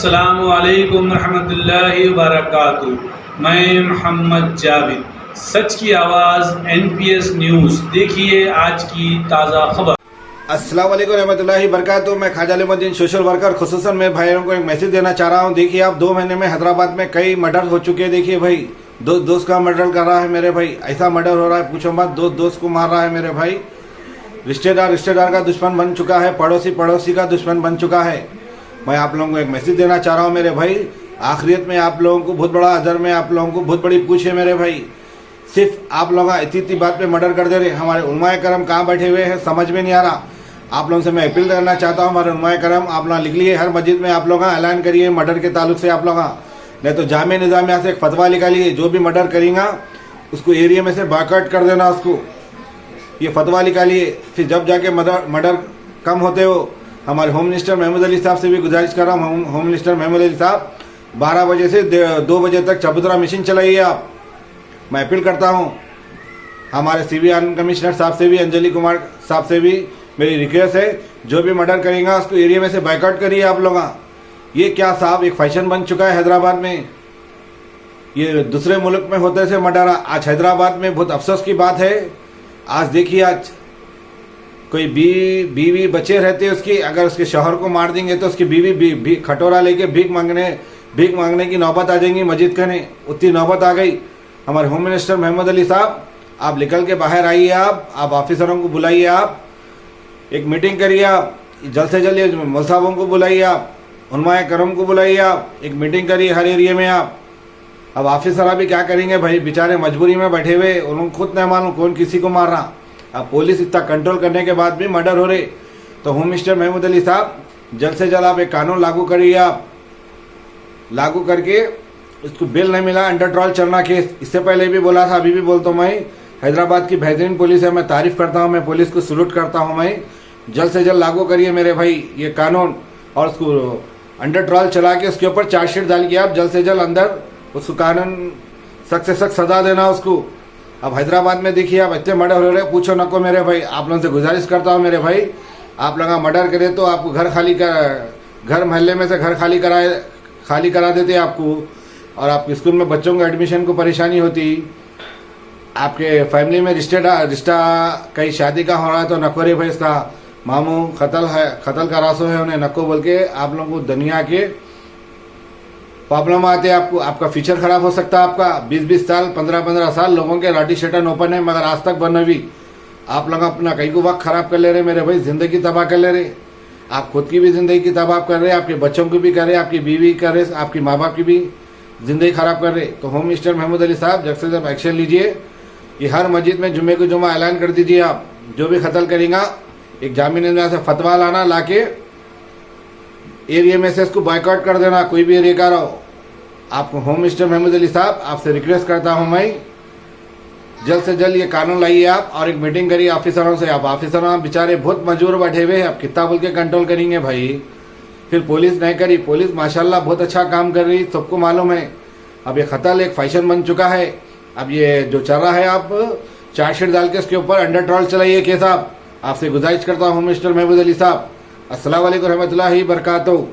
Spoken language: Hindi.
अस्सलामु अलैकुम रहमतुल्लाहि व बरकातुहू। मैं मोहम्मद जावेद, सच की आवाज़ NPS न्यूज़। देखिए आज की ताज़ा खबर। अस्सलाम वालेकुम रहमतुल्लाहि बरकातुहू। मैं ख्वाजा अलीमुद्दीन सोशल वर्कर खुसूसन मैं भाइयों को एक मैसेज देना चाह रहा हूँ। देखिए आप 2 महीने में हैदराबाद में कई मर्डर हो चुके हैं। देखिए भाई, दोस्त का मर्डर कर रहा है मेरे भाई, ऐसा मर्डर हो रहा है पूछो मत। दोस्त को मार रहा है मेरे भाई। रिश्तेदार का दुश्मन बन चुका है, पड़ोसी का दुश्मन बन चुका है। मैं आप लोगों को एक मैसेज देना चाह रहा हूँ मेरे भाई। आखिरत में आप लोगों को बहुत बड़ा अजर में आप लोगों को बहुत बड़ी पूछ है मेरे भाई। सिर्फ आप लोग इतनी बात पे मर्डर कर दे रहे। हमारे उलमाए करम कहाँ बैठे हुए हैं समझ में नहीं आ रहा। आप लोगों से मैं अपील करना चाहता हूँ, हमारे उलमाए करम आप लोग लिख लिए, हर मस्जिद में आप लोग ऐलान करिए मर्डर के ताल्लुक से। आप लोग नहीं तो जामे निज़ामिया से एक फतवा निकालिए, जो भी मर्डर करेगा उसको एरिया में से बायकॉट कर देना, उसको ये फतवा निकालिए। फिर जब जाके मर्डर कम होते हो। हमारे होम मिनिस्टर महमूद अली साहब से भी गुजारिश कर रहा हूँ, होम मिनिस्टर महमूद अली साहब 12 बजे से 2 बजे तक चबूतरा मशीन चलाइए आप। मैं अपील करता हूँ हमारे सिविल कमिश्नर साहब से भी, अंजलि कुमार साहब से भी मेरी रिक्वेस्ट है, जो भी मर्डर करेगा उसको एरिया में से बायकॉट करिए आप लोग। ये क्या साहब एक फैशन बन चुका है हैदराबाद में। ये दूसरे मुल्क में होते थे मर्डर, आज हैदराबाद में बहुत अफसोस की बात है। आज देखिए, आज कोई बीवी बच्चे रहते उसकी, अगर उसके शौहर को मार देंगे तो उसकी बीवी खटोरा लेके भीख मांगने की नौबत आ जाएंगी मस्जिद के। ने उतनी नौबत आ गई। हमारे होम मिनिस्टर महमूद अली साहब आप निकल के बाहर आइए, आप ऑफिसरों को बुलाइए, आप एक मीटिंग करिए, आप जल्द से जल्द मौलवी साहबों को बुलाइए, आप उलमाए करम को बुलाइए, आप एक मीटिंग करिए हर एरिया में। आप अब ऑफिसर अभी क्या करेंगे भाई, बेचारे मजबूरी में बैठे हुए, उनको खुद नहीं मालूम कौन किसी को मार रहा। अब पुलिस इतना कंट्रोल करने के बाद भी मर्डर हो रहे। तो होम मिनिस्टर महमूद अली साहब जल्द से जल्द आप एक कानून लागू करिए, आप लागू करके उसको बेल नहीं मिला, अंडर ट्रायल चलना केस। इससे पहले भी बोला था, अभी भी बोलता हूँ, मैं हैदराबाद की बेहतरीन पुलिस है, मैं तारीफ करता हूँ, मैं पुलिस को सलूट करता हूँ। मैं जल्द से जल्द लागू करिए मेरे भाई ये कानून, और उसको अंडर ट्रायल चला के उसके ऊपर चार्जशीट डाल के आप जल्द से जल्द अंदर उसको कानून सख्त से सख्त सजा देना उसको। अब हैदराबाद में देखिए आप इतने मर्डर हो रहे, पूछो नको मेरे भाई। आप लोगों से गुजारिश करता हूँ मेरे भाई, आप लोग मर्डर करें तो आपको घर मोहल्ले में से घर खाली करा देते आपको, और आपके स्कूल में बच्चों के एडमिशन को परेशानी होती। आपके फैमिली में रिश्ता कहीं शादी का हो रहा है तो नको रे भाई, इसका मामू कत्ल का रासो है, उन्हें नको बोल के आप लोगों को दुनिया के प्रॉब्लम आते हैं। आपको आपका फ्यूचर खराब हो सकता है। आपका 20-20 साल 15-15 साल लोगों के राटी शटन ओपन है, मगर आज तक बन भी आप लोग अपना कई को वक्त खराब कर ले रहे मेरे भाई, जिंदगी तबाह कर ले रहे। आप खुद की भी जिंदगी की तबाह कर रहे, आपके बच्चों की भी कर रहे, आपकी बीवी कर रहे, आपकी माँ बाप की भी जिंदगी खराब कर रहे। तो होम मिनिस्टर महमूद अली साहब जब से जब एक्शन लीजिए, ये हर मस्जिद में जुम्मे को जुम्मा ऐलान कर दीजिए। आप जो भी कत्ल करेगा एक जामिन से फतवा लाना, लाके एरिया में से इसको बायकॉट कर देना, कोई भी एरिया का रहो। आपको होम मिनिस्टर महमूद अली साहब आपसे रिक्वेस्ट करता हूं मैं, जल्द से जल्द ये कानून लाइए आप, और एक मीटिंग करिए ऑफिसरों से। आप ऑफिसरों बेचारे बहुत मजबूर बैठे हुए हैं, आप कितना बोल के कंट्रोल करेंगे भाई। फिर पुलिस नहीं करी, पुलिस माशाल्लाह बहुत अच्छा काम कर रही, सबको मालूम है। अब ये कत्ल एक फैशन बन चुका है। अब ये जो चल रहा है, आप चार्जशीट डाल के इसके ऊपर अंडर ट्रायल चलाइए केस। आप आपसे गुजारिश करता हूँ होम मिनिस्टर महमूद अली साहब। अस्सलाम वालेकुम रहमतुल्लाहि बरकातहू।